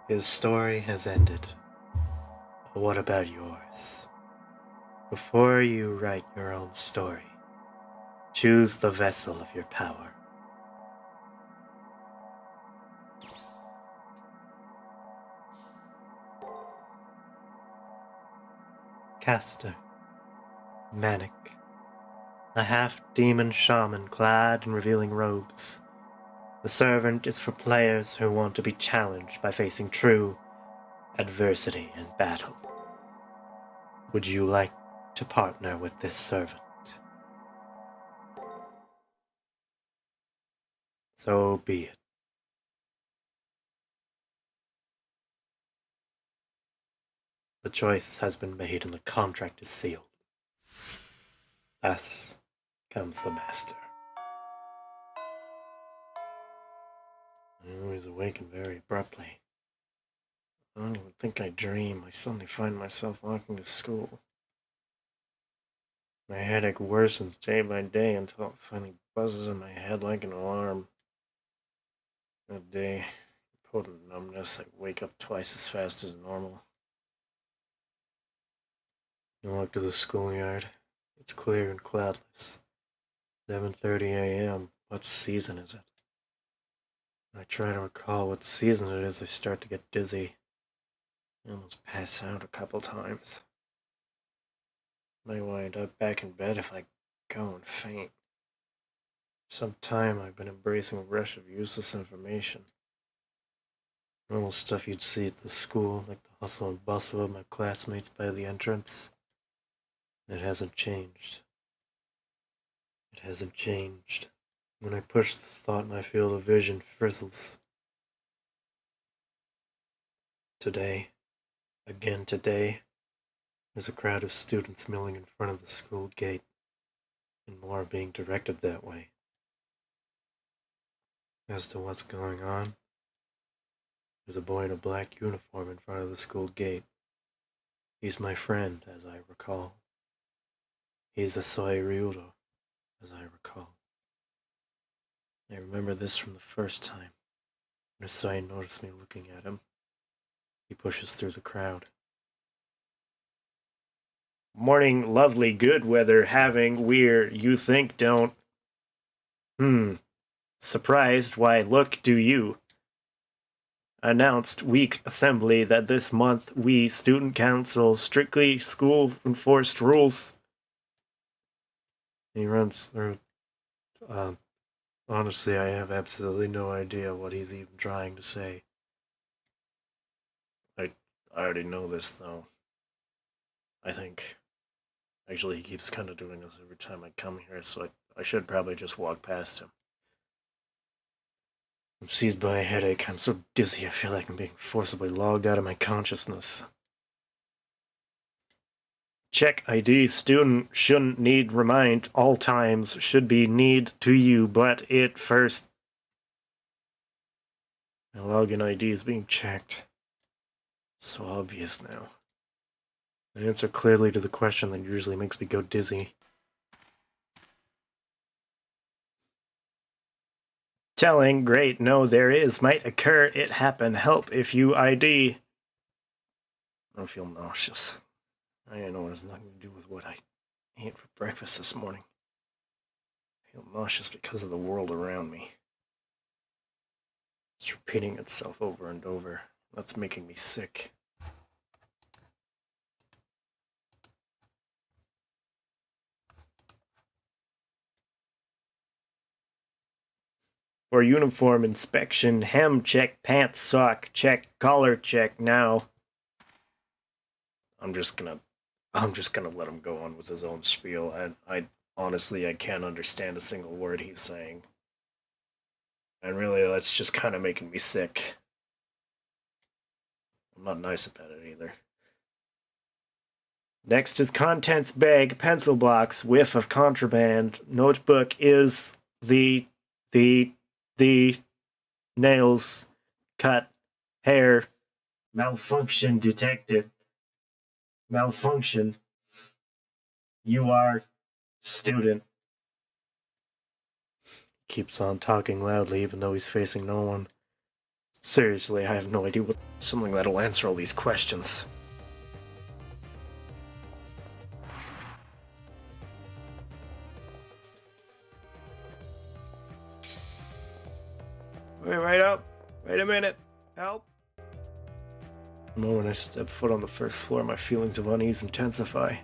His story has ended. But what about yours? Before you write your own story, choose the vessel of your power. Caster, Manic, a half-demon shaman clad in revealing robes. The servant is for players who want to be challenged by facing true adversity in battle. Would you like to partner with this servant? So be it. The choice has been made and the contract is sealed. Thus comes the master. I always awaken very abruptly. I don't even think I dream. I suddenly find myself walking to school. My headache worsens day by day until it finally buzzes in my head like an alarm. That day, potent numbness, I wake up twice as fast as normal. I walk to the schoolyard. It's clear and cloudless. 7:30 a.m. What season is it? When I try to recall what season it is, I start to get dizzy. I almost pass out a couple times. Might wind up back in bed if I go and faint. For some time I've been embracing a rush of useless information. Normal stuff you'd see at the school, like the hustle and bustle of my classmates by the entrance. It hasn't changed. It hasn't changed. When I push the thought, my field of vision frizzles. Today, again today, there's a crowd of students milling in front of the school gate, and more are being directed that way. As to what's going on, there's a boy in a black uniform in front of the school gate. He's my friend, as I recall. He's a Soiryuro, as I recall. I remember this from the first time, when Asai noticed me looking at him. He pushes through the crowd. Morning, lovely, good weather, having, we're, you think, don't. Surprised, why, look, do you. Announced week assembly that this month we, student council, strictly school enforced rules. He runs through. Honestly, I have absolutely no idea what he's even trying to say. I already know this, though. I think. Actually, he keeps kind of doing this every time I come here, so I should probably just walk past him. I'm seized by a headache. I'm so dizzy, I feel like I'm being forcibly logged out of my consciousness. Check ID student shouldn't need remind all times should be need to you, but it first. My login ID is being checked. So obvious now. An answer clearly to the question that usually makes me go dizzy. Telling, great, no, there is, might occur, it happen, help if you ID. I feel nauseous. I know it has nothing to do with what I ate for breakfast this morning. I feel nauseous because of the world around me. It's repeating itself over and over. That's making me sick. For uniform inspection, hem check, pants sock check, collar check. Now, I'm just gonna let him go on with his own spiel. I honestly, I can't understand a single word he's saying, and really, that's just kind of making me sick. I'm not nice about it either. Next is contents bag, pencil box, whiff of contraband, notebook is the nails cut, hair, malfunction detected. Malfunction. You are student. Keeps on talking loudly even though he's facing no one. Seriously, I have no idea what something that'll answer all these questions. Wait up! Wait a minute! Help! The moment I step foot on the first floor, my feelings of unease intensify.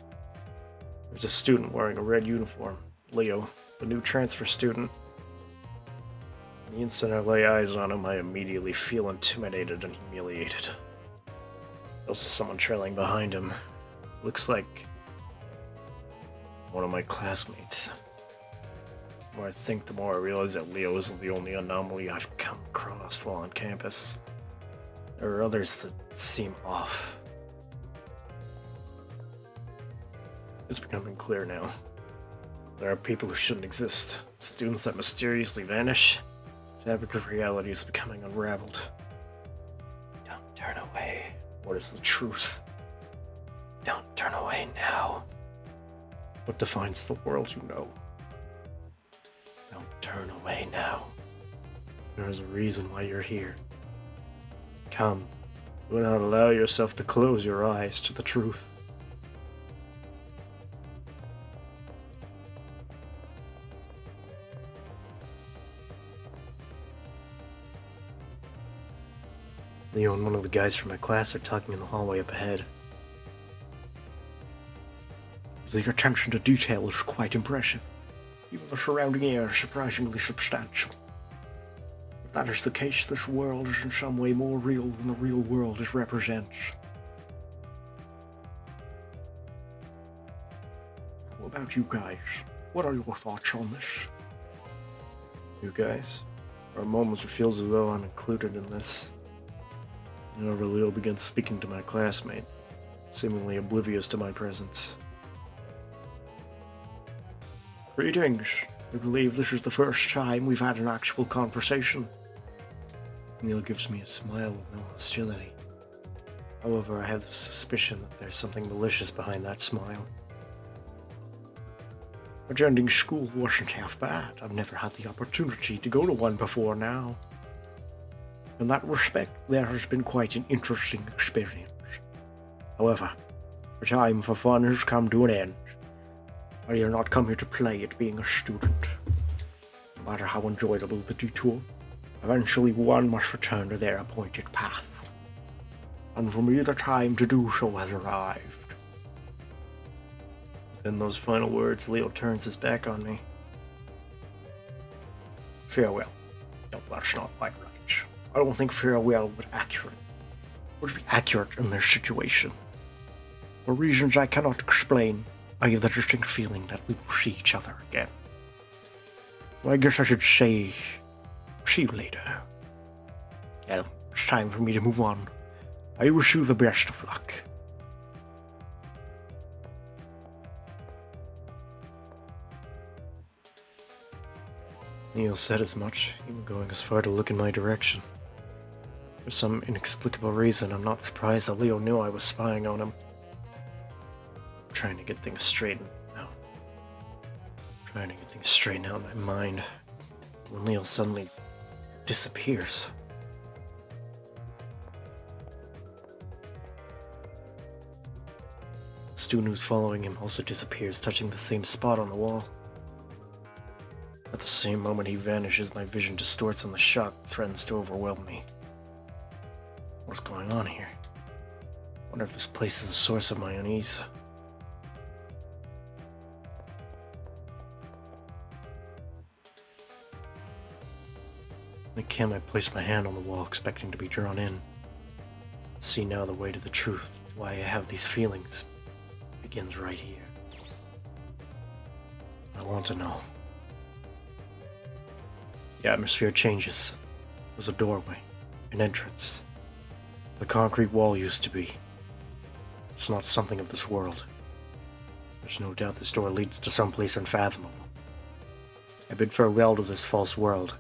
There's a student wearing a red uniform, Leo, the new transfer student. The instant I lay eyes on him, I immediately feel intimidated and humiliated. Also, someone trailing behind him. Looks like one of my classmates. The more I think, the more I realize that Leo isn't the only anomaly I've come across while on campus. There are others that seem off. It's becoming clear now. There are people who shouldn't exist. Students that mysteriously vanish. The fabric of reality is becoming unraveled. Don't turn away. What is the truth? Don't turn away now. What defines the world you know? Don't turn away now. There is a reason why you're here. Come. Do not allow yourself to close your eyes to the truth. Leo and one of the guys from my class are talking in the hallway up ahead. The attention to detail is quite impressive. Even the surrounding air is surprisingly substantial. If that is the case, this world is in some way more real than the real world it represents. How about you guys? What are your thoughts on this? You guys? For a moment it feels as though I'm included in this. However, Leo begins speaking to my classmate, seemingly oblivious to my presence. Greetings. I believe this is the first time we've had an actual conversation. Neil gives me a smile with no hostility. However, I have the suspicion that there's something malicious behind that smile. Attending school wasn't half bad. I've never had the opportunity to go to one before now. In that respect, there has been quite an interesting experience. However, the time for fun has come to an end. I did not come here to play at being a student. No matter how enjoyable the detour, eventually one must return to their appointed path. And for me, the time to do so has arrived. In those final words, Leo turns his back on me. Farewell. No, that's not quite right. I don't think farewell would be accurate in this situation. For reasons I cannot explain, I have the distinct feeling that we will see each other again. So I guess I should say, see you later. Well, it's time for me to move on. I wish you the best of luck. Neil said as much, even going as far to look in my direction. For some inexplicable reason, I'm not surprised that Leo knew I was spying on him. I'm trying to get things straightened out. Trying to get things straightened out in my mind. When Leo suddenly disappears. The student who's following him also disappears, touching the same spot on the wall. At the same moment he vanishes, my vision distorts and the shock threatens to overwhelm me. What's going on here? I wonder if this place is the source of my unease. Like him, I place my hand on the wall, expecting to be drawn in. See now the way to the truth, why I have these feelings, begins right here. I want to know. The atmosphere changes. There's a doorway, an entrance. The concrete wall used to be. It's not something of this world. There's no doubt this door leads to someplace unfathomable. I bid farewell to this false world,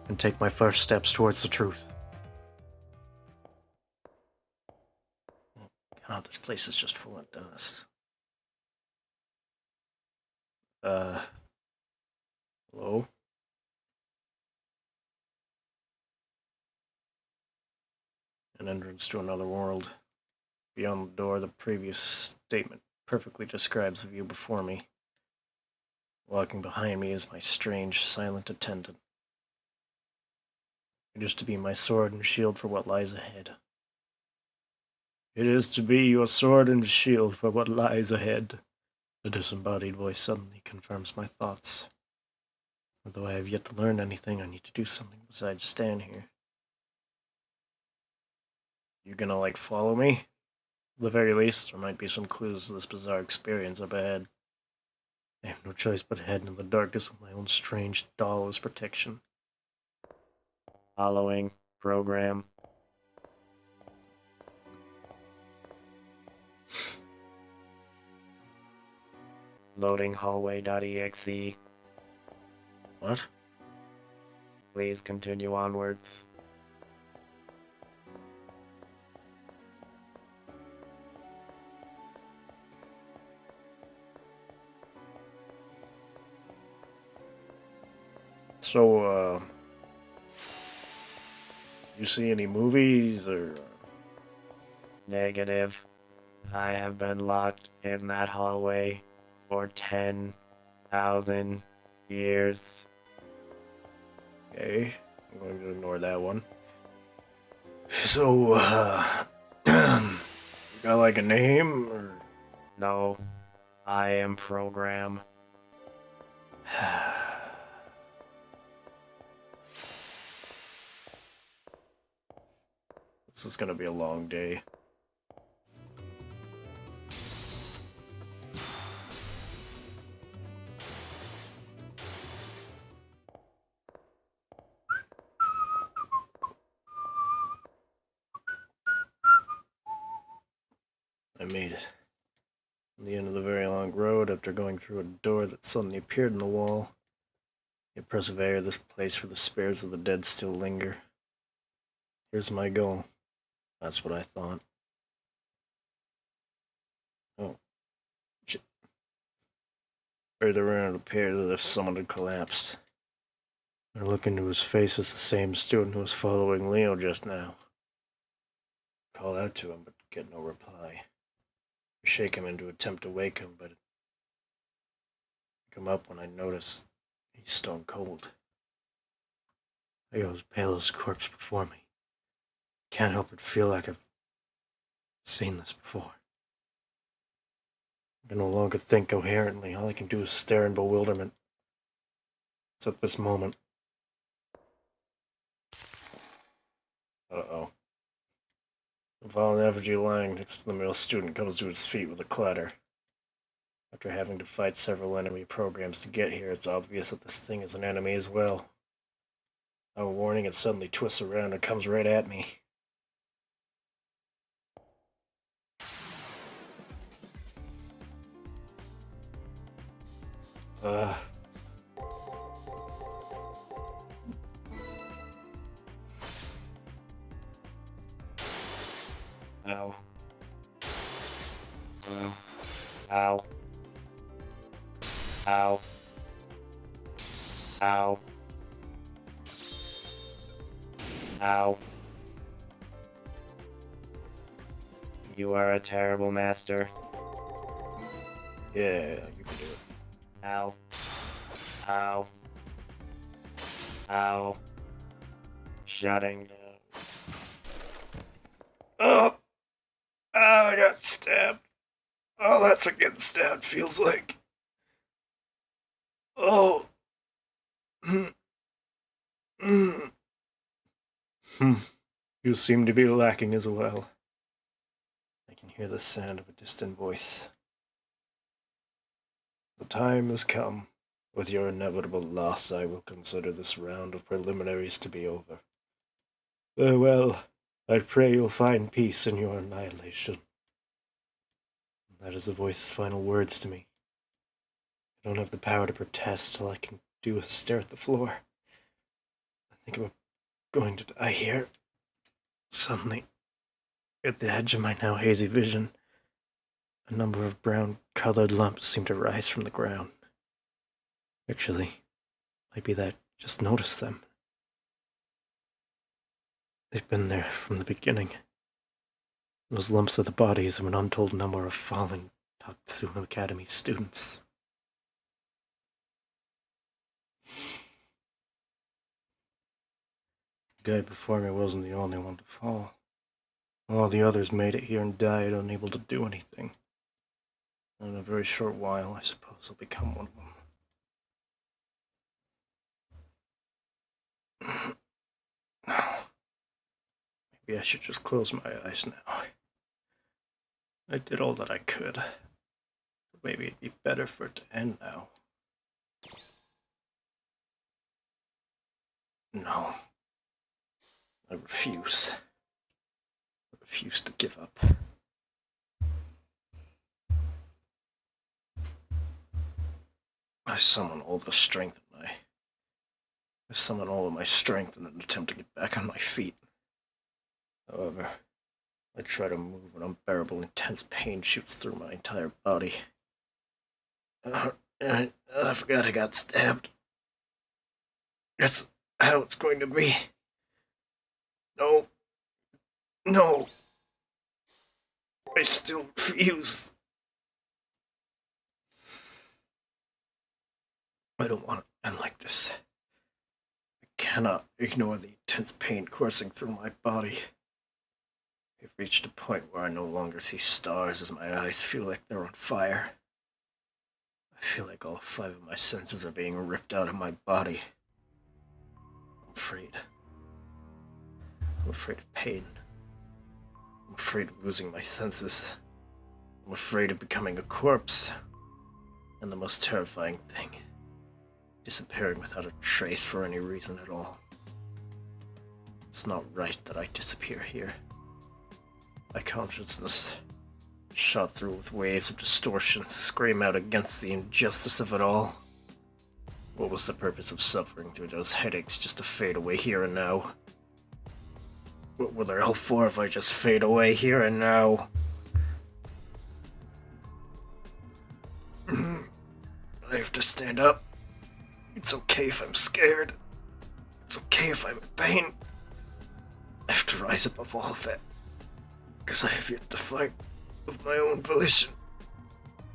and take my first steps towards the truth. Oh God, this place is just full of dust. Hello? an entrance to another world. Beyond the door, the previous statement perfectly describes the view before me. Walking behind me is my strange, silent attendant. It is to be my sword and shield for what lies ahead. It is to be your sword and shield for what lies ahead. The disembodied voice suddenly confirms my thoughts. Although I have yet to learn anything, I need to do something besides stand here. You gonna, follow me? At the very least, there might be some clues to this bizarre experience up ahead. I have no choice but to head into the darkness with my own strange doll as protection. Following program. Loading hallway.exe. What? Please continue onwards. So, you see any movies or... Negative. I have been locked in that hallway for 10,000 years. Okay, I'm going to ignore that one. So, you got a name, or? No, I am program. This is gonna be a long day. I made it. At the end of the very long road, after going through a door that suddenly appeared in the wall. Yet persevere, this place where the spirits of the dead still linger. Here's my goal. That's what I thought. Oh. Shit. Further in, it appears as if someone had collapsed. I look into his face as the same student who was following Leo just now. Call out to him, but get no reply. I shake him in to attempt to wake him, but I come up when I notice he's stone cold. Leo's pale as corpse before me. Can't help but feel like I've seen this before. I can no longer think coherently. All I can do is stare in bewilderment. It's at this moment. Uh-oh. A violent effigy lying next to the male student comes to his feet with a clatter. After having to fight several enemy programs to get here, it's obvious that this thing is an enemy as well. Without warning, it suddenly twists around and comes right at me. Ow. Ow. Ow. Ow. Ow. Ow. You are a terrible master. Yeah, you can do it. Ow. Ow. Ow. Shutting down. Oh! Oh, I got stabbed. Oh, that's what getting stabbed feels like. Oh. You seem to be lacking as well. I can hear the sound of a distant voice. The time has come. With your inevitable loss, I will consider this round of preliminaries to be over. Farewell. I pray you'll find peace in your annihilation. That is the voice's final words to me. I don't have the power to protest. All I can do is stare at the floor. I think I'm going to die here. Suddenly, at the edge of my now hazy vision, a number of brown-colored lumps seem to rise from the ground. Actually, might be that I just noticed them. They've been there from the beginning. Those lumps are the bodies of an untold number of fallen Tatsuma Academy students. The guy before me wasn't the only one to fall. All the others made it here and died unable to do anything. In a very short while, I suppose I'll become one of them. Maybe I should just close my eyes now. I did all that I could. But maybe it'd be better for it to end now. No. I refuse. I refuse to give up. I summon all the strength in I summon all of my strength in an attempt to get back on my feet. However, I try to move when unbearable intense pain shoots through my entire body. I forgot I got stabbed. That's how it's going to be. No. No. I still refuse. I don't want to end like this. I cannot ignore the intense pain coursing through my body. I've reached a point where I no longer see stars as my eyes feel like they're on fire. I feel like all 5 of my senses are being ripped out of my body. I'm afraid. I'm afraid of pain. I'm afraid of losing my senses. I'm afraid of becoming a corpse. And the most terrifying thing, disappearing without a trace for any reason at all. It's not right that I disappear here. My consciousness, shot through with waves of distortion, scream out against the injustice of it all. What was the purpose of suffering through those headaches just to fade away here and now? What were they all for if I just fade away here and now? I have to stand up. It's okay if I'm scared. It's okay if I'm in pain. I have to rise above all of that. Because I have yet to fight of my own volition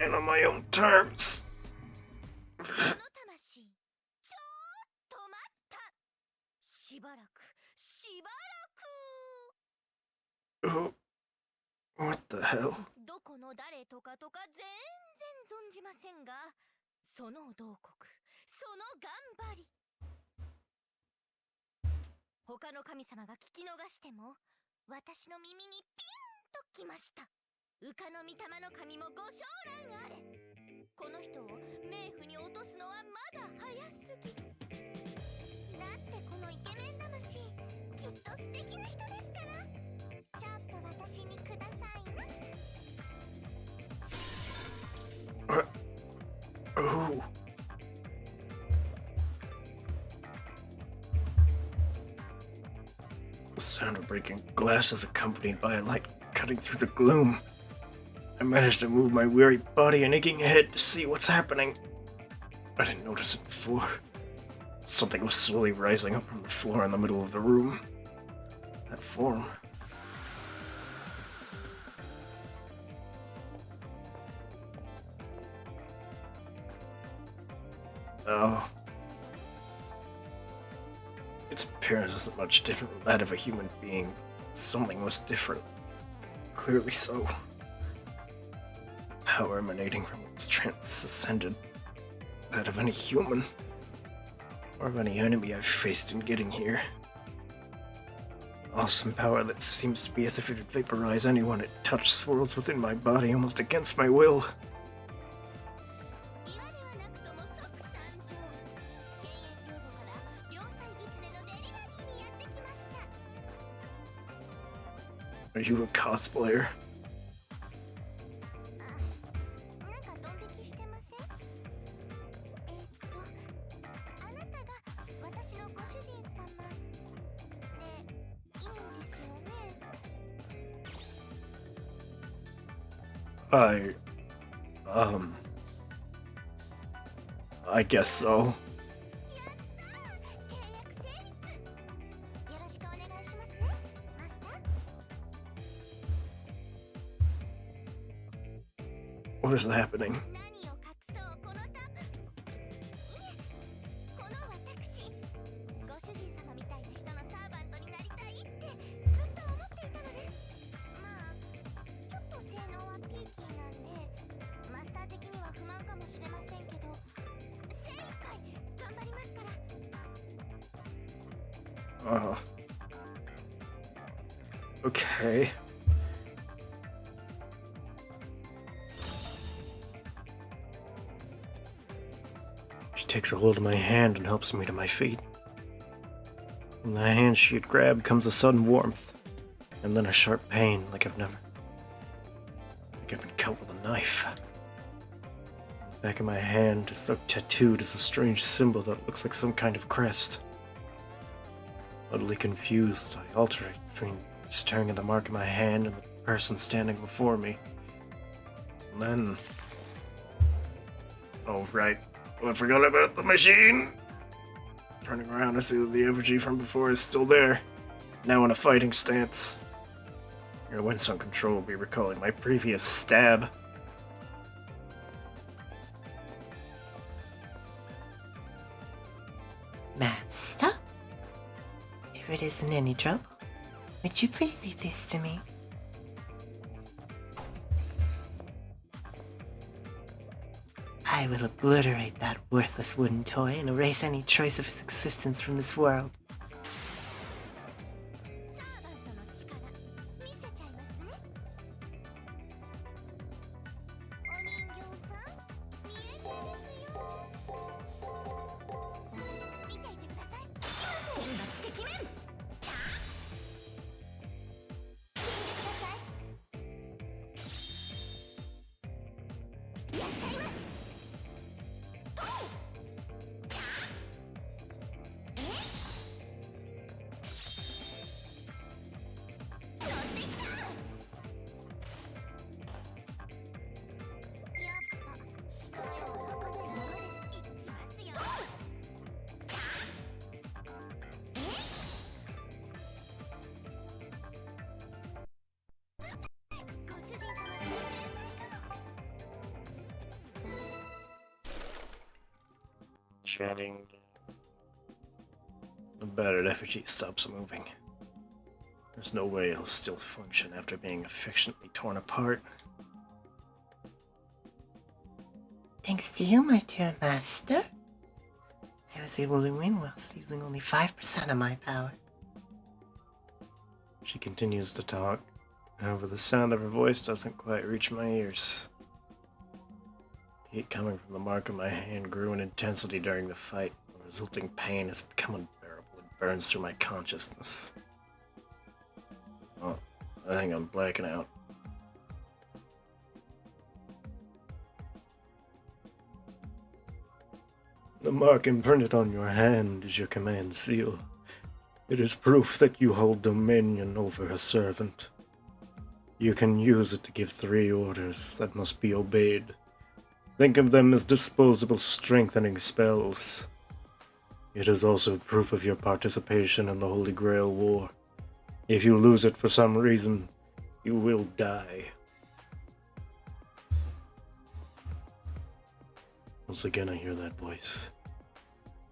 and on my own terms. Oh, what the hell? どこの誰とかとか全然存じませんが、その同国、その頑張り。他の神様が聞き逃しても、私の耳にピンときました。羽化の御霊の神もご承覧あれ。この人を冥府に落とすのはまだ早すぎ。だってこのイケメン魂、きっと素敵な人ですから。ちょっと私にくださいな。Oh. The sound of breaking glass is accompanied by a light cutting through the gloom. I managed to move my weary body and aching head to see what's happening. I didn't notice it before. Something was slowly rising up from the floor in the middle of the room. That form. Oh. Its appearance isn't much different from that of a human being. Something was different. Clearly so. The power emanating from its transcended that of any human, or of any enemy I've faced in getting here. Awesome power that seems to be as if it would vaporize anyone it touched swirls within my body almost against my will. Are you a cosplayer? I guess so. What is happening? 何を隠そうこのたこの私ご主人様みたいな人のサーバントになりたいってずっと思っていたのです。まあちょっと性能はピーキーなんでマスター的には不満かもしれませんけど精一杯頑張りますから。 Okay. She takes a hold of my hand and helps me to my feet. From the hand she had grabbed comes a sudden warmth, and then a sharp pain like I've been cut with a knife. On the back of my hand is tattooed as a strange symbol that looks like some kind of crest. Utterly confused, I alternate between staring at the mark in my hand and the person standing before me. And then... Oh, right. Oh, I forgot about the machine! Turning around, I see that the effigy from before is still there, now in a fighting stance. Your wince on control will be recalling my previous stab. Master? If it isn't any trouble, would you please leave this to me? I will obliterate that worthless wooden toy and erase any trace of its existence from this world. サーバントの力見せちゃいますね。お人形さん見えるんですよ。見ていてください。天罰てきめん。聞いてください。やっちゃいます。Chatting. The battered effigy stops moving. There's no way it'll still function after being affectionately torn apart. Thanks to you, my dear master. I was able to win whilst using only 5% of my power. She continues to talk. However, the sound of her voice doesn't quite reach my ears. Heat coming from the mark of my hand grew in intensity during the fight. The resulting pain has become unbearable and burns through my consciousness. Oh, I think I'm blacking out. The mark imprinted on your hand is your command seal. It is proof that you hold dominion over a servant. You can use it to give 3 orders that must be obeyed. Think of them as disposable strengthening spells. It is also proof of your participation in the Holy Grail War. If you lose it for some reason, you will die. Once again I hear that voice.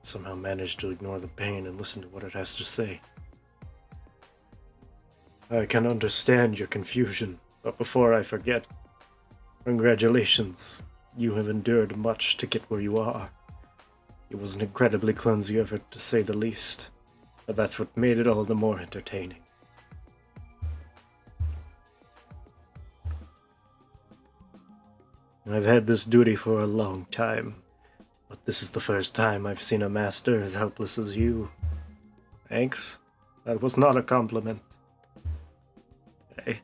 Somehow manage to ignore the pain and listen to what it has to say. I can understand your confusion, but before I forget, congratulations. You have endured much to get where you are. It was an incredibly clumsy effort, to say the least, but that's what made it all the more entertaining. I've had this duty for a long time, but this is the first time I've seen a master as helpless as you. Thanks. That was not a compliment. Hey.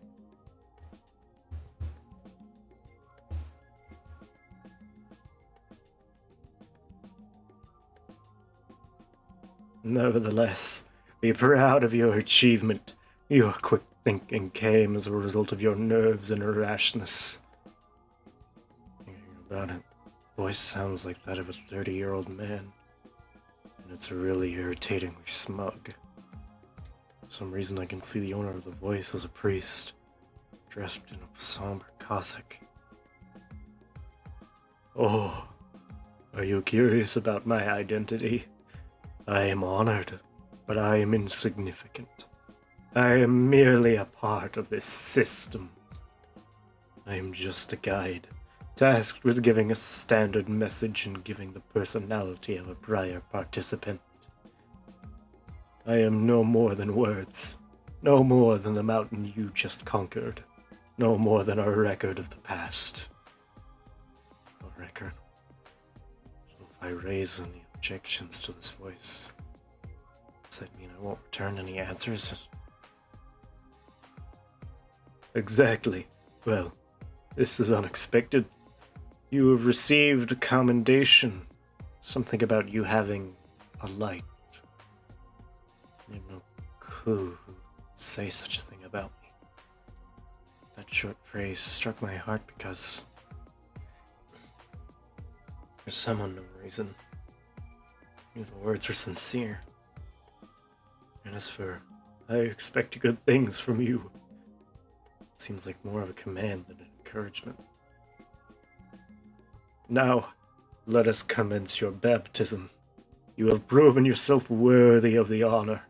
Nevertheless, be proud of your achievement. Your quick thinking came as a result of your nerves and rashness. Thinking about it, the voice sounds like that of a 30-year-old man, and it's really irritatingly smug. For some reason I can see the owner of the voice as a priest, dressed in a somber cassock. Oh, are you curious about my identity? I am honored, but I am insignificant. I am merely a part of this system. I am just a guide, tasked with giving a standard message and giving the personality of a prior participant. I am no more than words, no more than the mountain you just conquered, no more than a record of the past. A record? So if I raise any objections to this voice, does that mean I won't return any answers? Exactly. Well, this is unexpected. You have received a commendation. Something about you having a light. I have no clue who would say such a thing about me. That short phrase struck my heart because, for some unknown reason, I knew the words were sincere. And as for, I expect good things from you, it seems like more of a command than an encouragement. Now, let us commence your baptism. You have proven yourself worthy of the honor.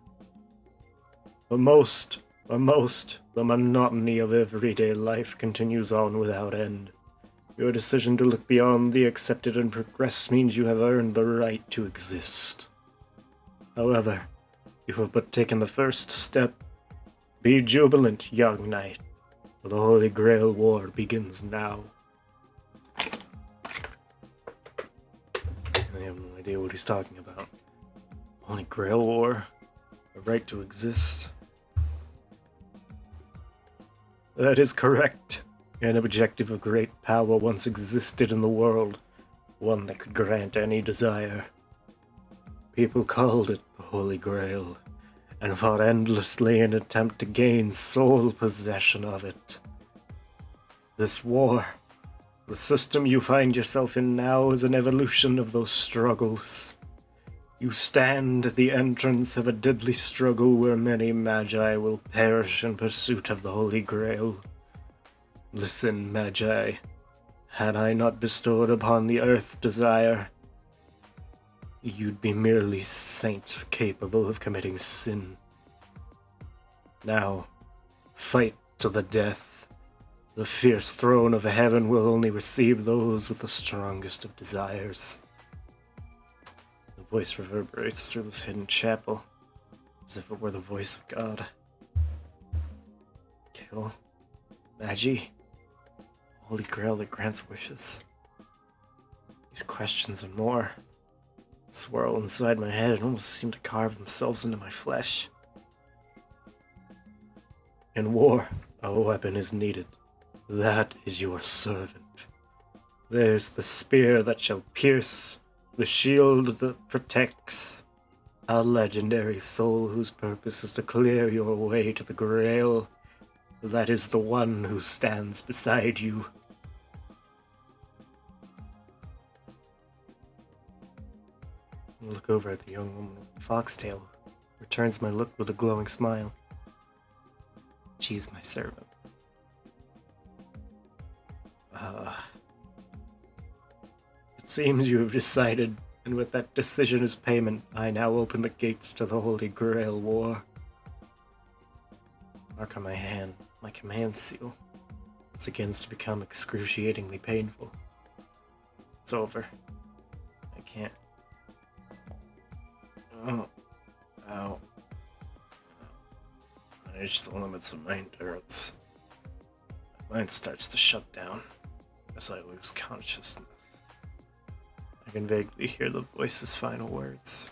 But most, the monotony of everyday life continues on without end. Your decision to look beyond the accepted and progress means you have earned the right to exist. However, you have but taken the first step. Be jubilant, young knight, for the Holy Grail War begins now. I have no idea what he's talking about. Holy Grail War? The right to exist? That is correct. An objective of great power once existed in the world, one that could grant any desire. People called it the Holy Grail, and fought endlessly in an attempt to gain sole possession of it. This war, the system you find yourself in now, is an evolution of those struggles. You stand at the entrance of a deadly struggle where many magi will perish in pursuit of the Holy Grail. Listen, magi, had I not bestowed upon the earth desire, you'd be merely saints capable of committing sin. Now, fight to the death. The fierce throne of heaven will only receive those with the strongest of desires. The voice reverberates through this hidden chapel, as if it were the voice of God. Kill. Magi. Holy Grail that grants wishes. These questions and more swirl inside my head and almost seem to carve themselves into my flesh. In war, a weapon is needed. That is your servant. There's the spear that shall pierce, the shield that protects, a legendary soul whose purpose is to clear your way to the Grail. That is the one who stands beside you. I look over at the young woman with the foxtail, returns my look with a glowing smile. She's my servant. It seems you have decided, and with that decision as payment, I now open the gates to the Holy Grail War. Mark on my hand, my command seal. It begins to become excruciatingly painful. It's over. I can't. Oh. Ow. I reach the limits of my endurance. My mind starts to shut down as I lose consciousness. I can vaguely hear the voice's final words.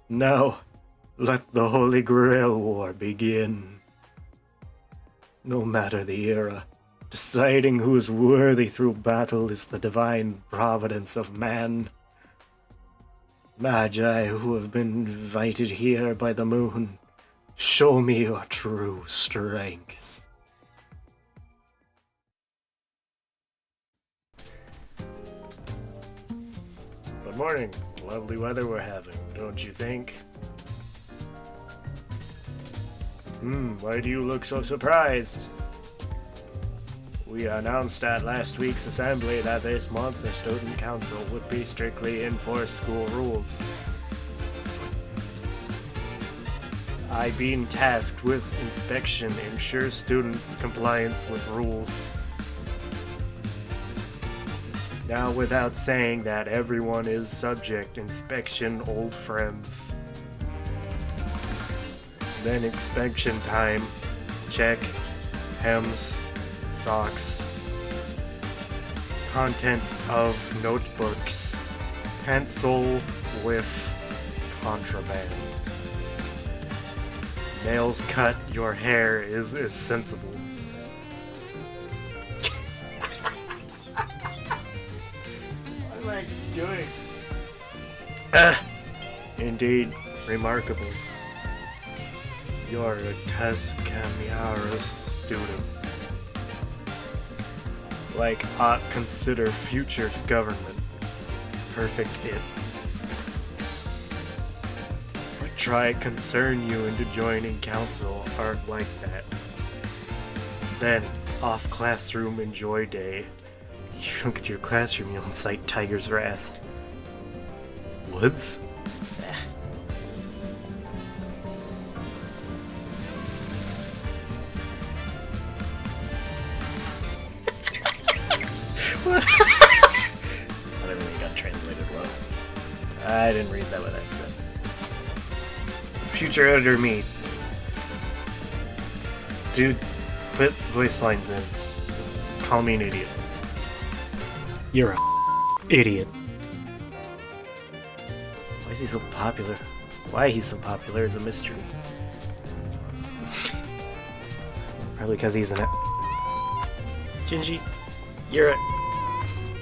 Now, let the Holy Grail War begin. No matter the era, deciding who is worthy through battle is the divine providence of man. Magi who have been invited here by the moon, show me your true strength. Good morning. Lovely weather we're having, don't you think? Why do you look so surprised? We announced at last week's assembly that this month the student council would be strictly enforce school rules. I being tasked with inspection ensures students' compliance with rules. Now, without saying that everyone is subject inspection, old friends. Then inspection time. Check. Hems. Socks. Contents of notebooks. Pencil with contraband. Nails cut, your hair is sensible. What am I doing? Indeed, remarkable. You're a Tuscamiara student. Like ought consider future government. Perfect it. What try concern you into joining council aren't like that. Then, off classroom enjoy day. You don't get to your classroom, you'll incite Tiger's Wrath. Woods? Not everything got translated well. I didn't read that what that said. Future editor me. Dude, put voice lines in. Call me an idiot. You're a idiot. Why is he so popular? Why he's so popular is a mystery. Probably because he's an Shinji, you're a...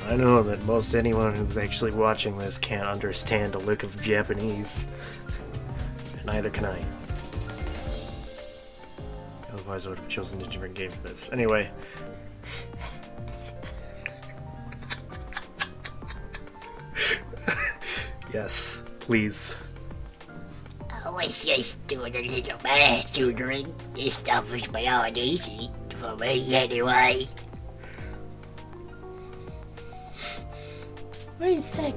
I know that most anyone who's actually watching this can't understand a lick of Japanese. And neither can I. Otherwise I would have chosen a different game for this. Anyway. Yes, please. I was just doing a little math tutoring. This stuff was beyond easy for me anyway. Wait a sec.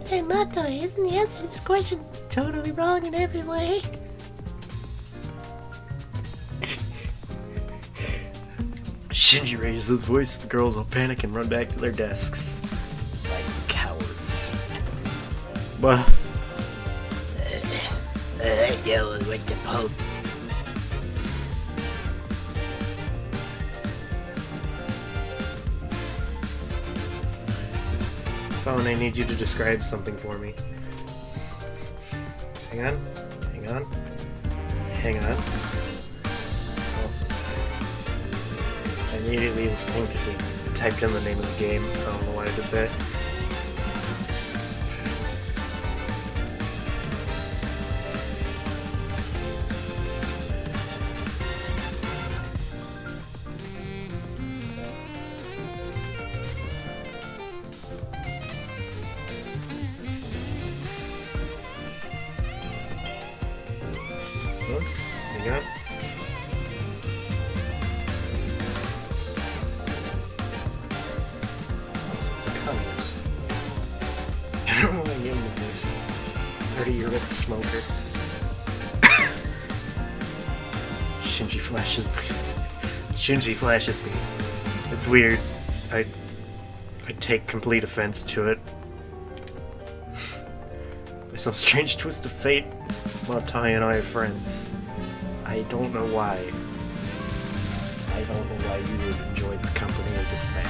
Hey, Mato, isn't the answer to this question totally wrong in every way? Shinji raises his voice, the girls all panic and run back to their desks. Like cowards. Well, I know what to poke. Phone, I need you to describe something for me. Hang on. Hang on. Hang on. Oh. I immediately instinctively typed in the name of the game. I don't know why I did that. Hang on. Oh, so it's a communist. I don't know why I gave him this 30-year-old smoker. Shinji flashes me. It's weird. I take complete offense to it. By some strange twist of fate, Matai and I are friends. I don't know why. I don't know why you would enjoy the company of this man.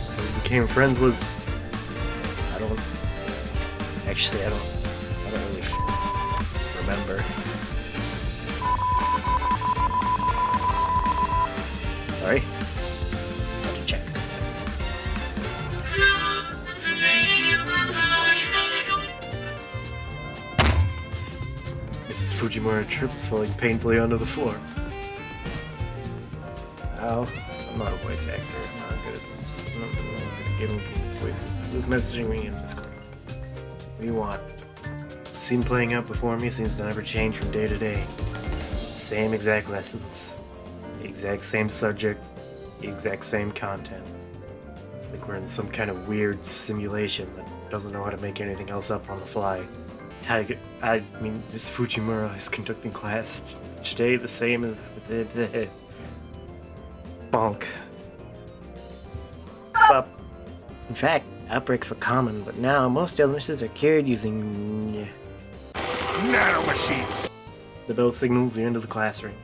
How we became friends was... I don't really remember. Sorry? Just had to check something. Mrs. Fujimura trips, falling painfully onto the floor. Ow. I'm not a voice actor. I'm not good at this. I'm not good at giving people voices. Who's messaging me in Discord? What do you want? The scene playing out before me seems to never change from day to day. Same exact lessons. The exact same subject, the exact same content. It's like we're in some kind of weird simulation that doesn't know how to make anything else up on the fly. Miss Fujimura is conducting class today the same as the bonk. Up. In fact, outbreaks were common, but now most illnesses are cured using nanomachines. The bell signals the end of the classroom.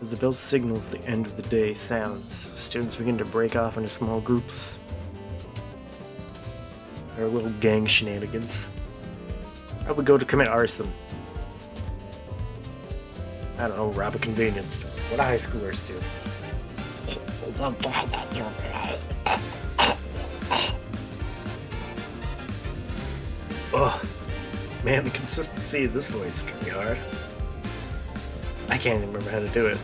As the bell signals the end of the day sounds, students begin to break off into small groups. There are little gang shenanigans. Probably go to commit arson. I don't know, rob a convenience store. What do high schoolers do? It's okay that you're right. Ugh. Man, the consistency of this voice is gonna be hard. I can't even remember how to do it.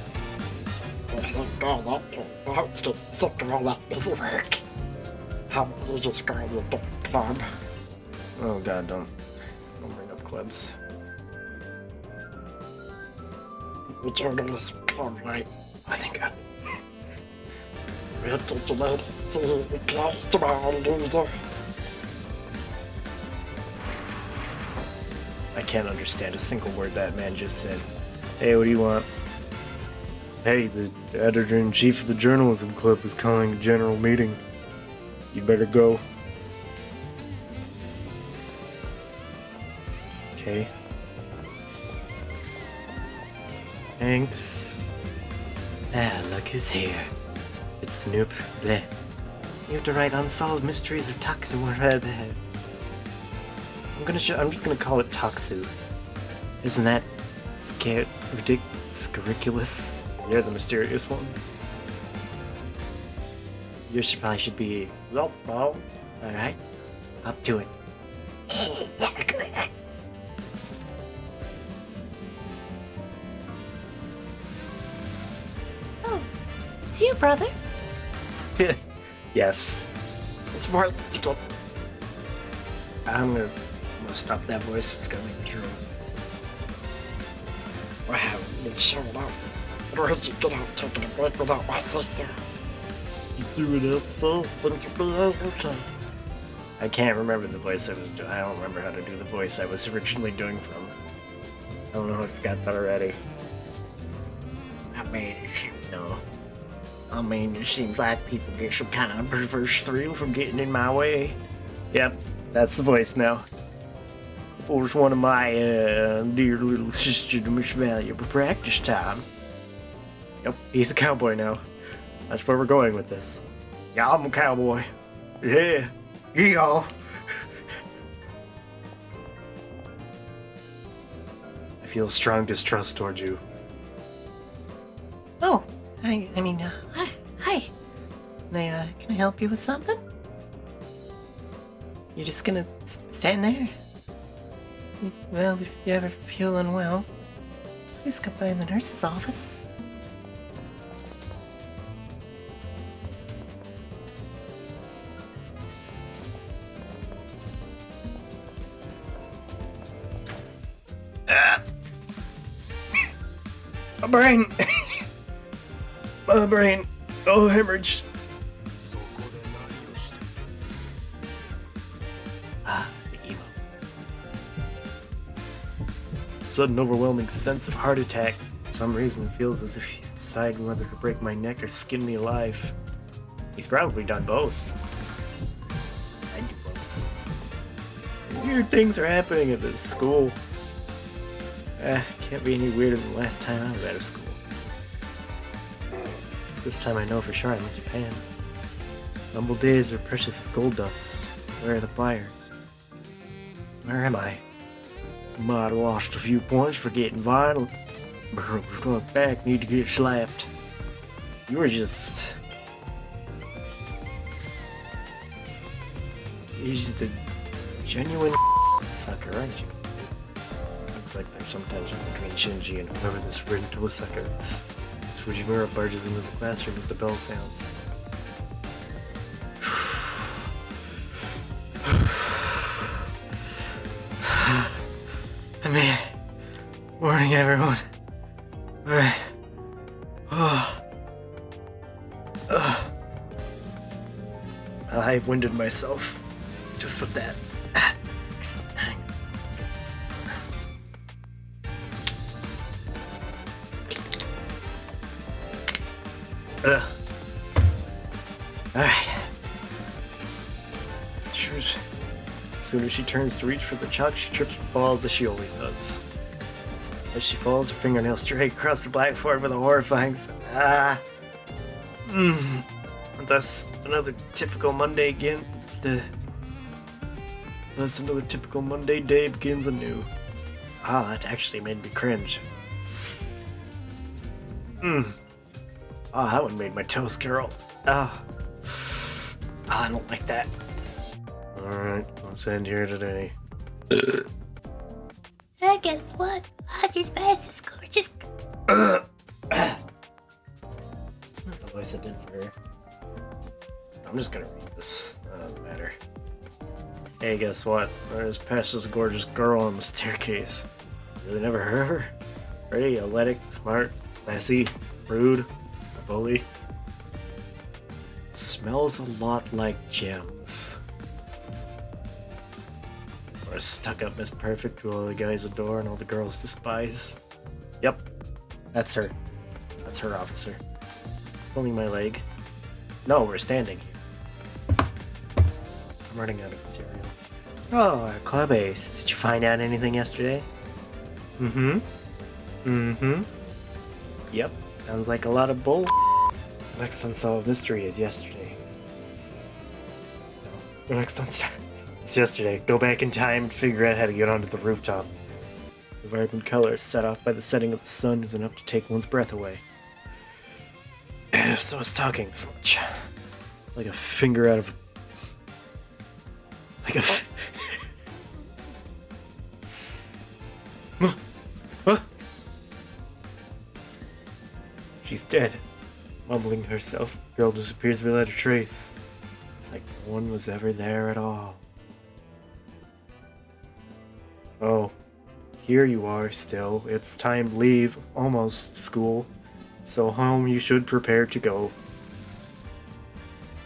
Thank God that you won't get sick of all that busy work. How do you describe your book club? Oh god, don't bring up clubs. The journalist club, right? I think I... We'll get you later. See you in class tomorrow, loser. I can't understand a single word that man just said. Hey, what do you want? Hey, the editor-in-chief of the journalism club is calling a general meeting. You better go. Okay. Thanks. Ah, look who's here. It's Snoop. Bleh. You have to write Unsolved Mysteries of Toxu. I'm just gonna call it Toxu. Isn't that ridiculous? You're the mysterious one. Yours probably should be That's all. alright. Up to it. Is that correct? Oh, it's you, brother. Yes. It's worth to get. I'm gonna stop that voice. It's gonna make me throw. Wow, you showed up. Where did you get out taking a break without my sister? You threw it out, so things will be okay. I can't remember the voice I was doing. I don't remember how to do the voice I was originally doing from. I don't know if I forgot that already. I mean, it seems like people get some kind of perverse thrill from getting in my way. Yep, that's the voice now. Force one of my dear little sister to Miss Valuable practice time. Yep, he's a cowboy now. That's where we're going with this. Yeah, I'm a cowboy. Yeah, y'all. I feel strong distrust towards you. Oh, hi. Can I help you with something? You're just gonna stand there? Well, if you ever feel unwell, please come by in the nurse's office. My brain! My brain! Oh, hemorrhage! Ah, the emo. Sudden overwhelming sense of heart attack. For some reason it feels as if he's deciding whether to break my neck or skin me alive. He's probably done both. I do both. Weird things are happening at this school. Can't be any weirder than last time I was out of school. It's this time I know for sure I'm in Japan. Humble days are precious as gold dust. Where are the buyers? Where am I? Might have lost a few points for getting violent. Girls look back, need to get slapped. You were just... You're just a genuine sucker, aren't you? Looks like there's some tension between Shinji and whoever this Rinto sucker is. As Fujimura barges into the classroom as the bell sounds. Morning, everyone. Alright. Oh, I've winded myself just with that. Alright. Sure. As soon as she turns to reach for the chalk, she trips and falls as she always does. As she falls, her fingernail straight across the blackboard with a horrifying That's another typical Monday again. That's another typical Monday day begins anew. That actually made me cringe. That one made my toes curl. I don't like that. Alright, let's end here today. Hey, guess what? I just passed this gorgeous. The voice I did for her. I'm just gonna read this. That doesn't matter. Hey, guess what? I just passed this gorgeous girl on the staircase. Really never heard of her? Pretty, athletic, smart, classy, rude, a bully. Smells a lot like gems. Or a stuck-up Miss Perfect who all the guys adore and all the girls despise. Yep, that's her. That's her, officer. Pulling my leg. No, we're standing here. I'm running out of material. Oh, our club ace. Did you find out anything yesterday? Yep, sounds like a lot of bull. Next unsolved mystery is yesterday. No, the next unsolved... It's yesterday. Go back in time and figure out how to get onto the rooftop. The vibrant colors set off by the setting of the sun is enough to take one's breath away. So is talking this much. Like a finger out of... Like a... Huh? She's dead. Mumbling to herself, the girl disappears without a trace. It's like no one was ever there at all. Oh, here you are still. It's time to leave, almost, school. So home you should prepare to go.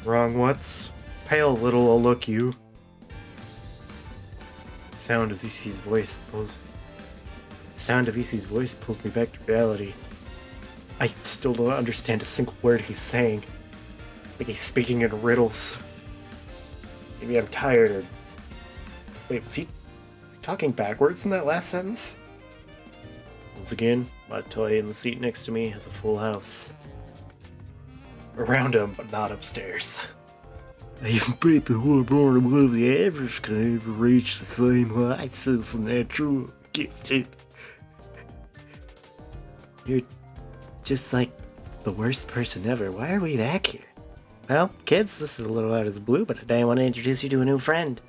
Wrong what's? Pale little I'll look you. Sound of EC's voice pulls me back to reality. I still don't understand a single word he's saying. Like he's speaking in riddles. Maybe I'm tired or... Wait, was he talking backwards in that last sentence? Once again, my toy in the seat next to me has a full house. Around him, but not upstairs. Even people who are born above the average can never reach the same heights as the natural gifted. You're just like the worst person ever. Why are we back here? Well, kids, this is a little out of the blue, but today I want to introduce you to a new friend.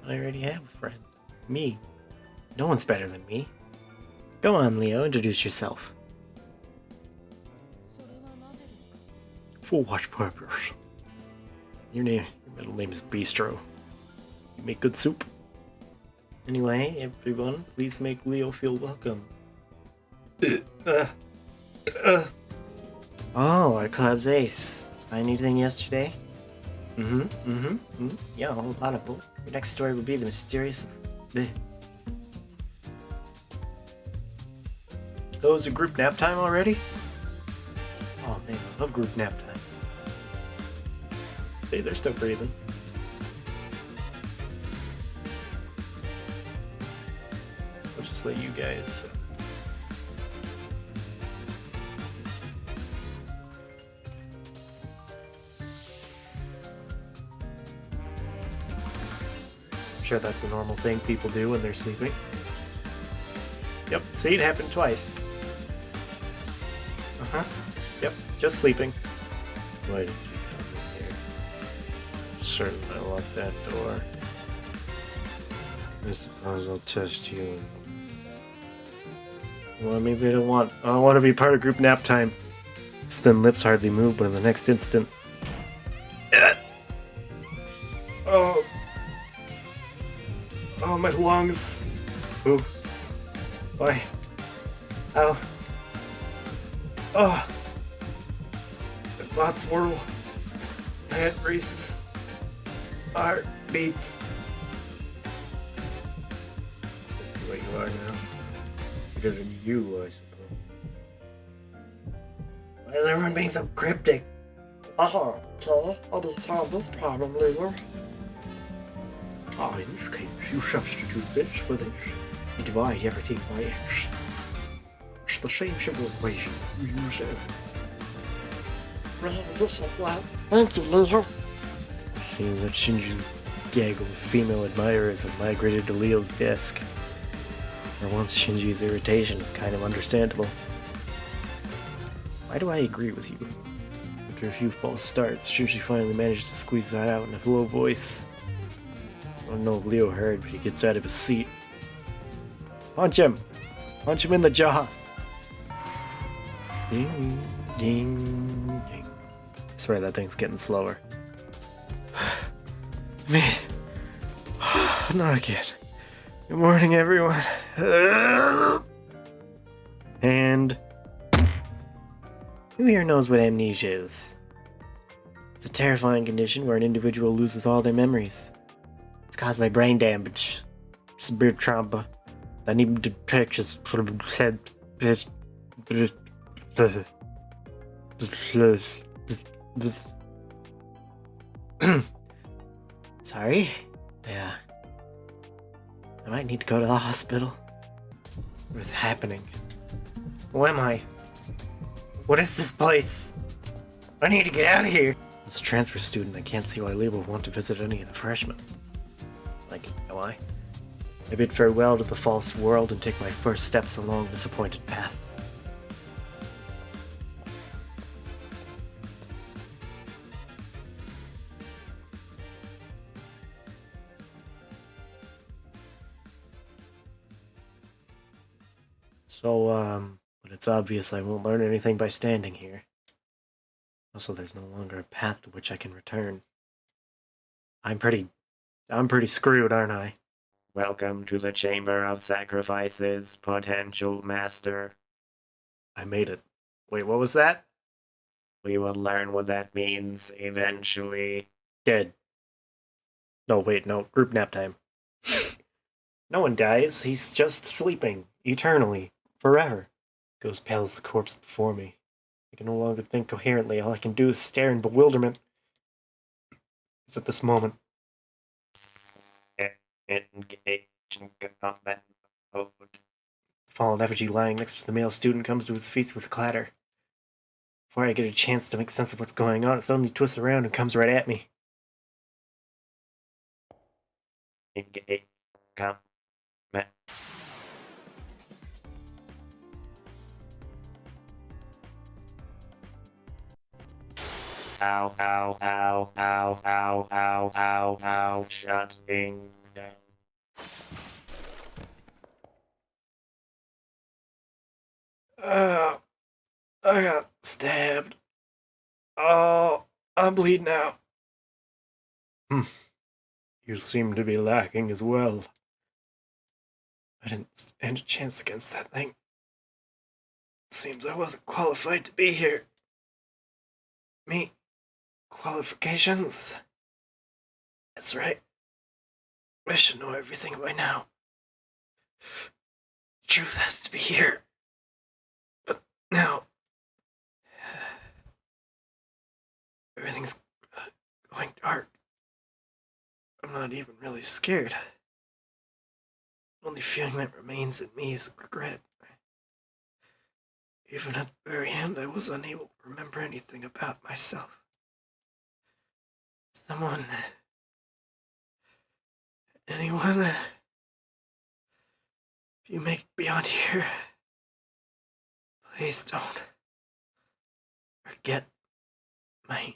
I already have a friend. Me. No one's better than me. Go on, Leo, introduce yourself. For what purpose? Your middle name is Bistro. You make good soup. Anyway, everyone, please make Leo feel welcome. Oh, our club's ace. Find anything yesterday? Yeah, a whole lot of bull. Your next story will be the mysterious... Oh, is it group nap time already? Oh man, I love group nap time. See, they're still breathing. I'll just let you guys... I'm sure that's a normal thing people do when they're sleeping. Yep, see, it happened twice. Yep, just sleeping. Why did you come in here? Certainly lock that door. I suppose I'll test you. Well, maybe I don't want to be part of group nap time. His thin lips hardly move, but in the next instant... Oh, my lungs. Ooh. Why? Ow. Oh. thoughts whirl. My head races. My heart beats. This is what you are now. Because of you, I suppose. Why is everyone being so cryptic? Oh, okay. I didn't solve this problem, Leo. In this case, you substitute this for this. You divide everything by x. It's the same simple equation you use earlier. Well, this is well. Thank you, Leo. Seems that Shinji's gaggle of female admirers have migrated to Leo's desk. For once, Shinji's irritation is kind of understandable. Why do I agree with you? After a few false starts, Shinji finally managed to squeeze that out in a low voice. I don't know if Leo heard, but he gets out of his seat. Punch him! Punch him in the jaw! Ding, ding, ding. I swear that thing's getting slower. Man. Not again. Good morning, everyone. And who here knows what amnesia is? It's a terrifying condition where an individual loses all their memories. It's caused by brain damage, severe trauma, that need to pictures said. Sorry? Yeah. I might need to go to the hospital. What is happening? Who am I? What is this place? I need to get out of here! As a transfer student, I can't see why Leo would want to visit any of the freshmen. Like, am I? I bid farewell to the false world and take my first steps along this appointed path. But it's obvious I won't learn anything by standing here. Also, there's no longer a path to which I can return. I'm pretty screwed, aren't I? Welcome to the Chamber of Sacrifices, potential master. I made it. Wait, what was that? We will learn what that means eventually. Dead. No, wait, no, group nap time. No one dies, he's just sleeping, eternally, forever. Ghost pales the corpse before me. I can no longer think coherently, all I can do is stare in bewilderment. It's at this moment. Engage in combat mode. The fallen effigy lying next to the male student comes to his feet with a clatter. Before I get a chance to make sense of what's going on, it suddenly twists around and comes right at me. Engage combat. Ow, ow, ow, ow, ow, ow, ow, ow, shutting down. I got stabbed. Oh, I'm bleeding out. You seem to be lacking as well. I didn't stand a chance against that thing. It seems I wasn't qualified to be here. Me? Qualifications? That's right. I should know everything by now. The truth has to be here. But now... everything's going dark. I'm not even really scared. The only feeling that remains in me is regret. Even at the very end, I was unable to remember anything about myself. Someone... anyone... if you make it beyond here, please don't forget my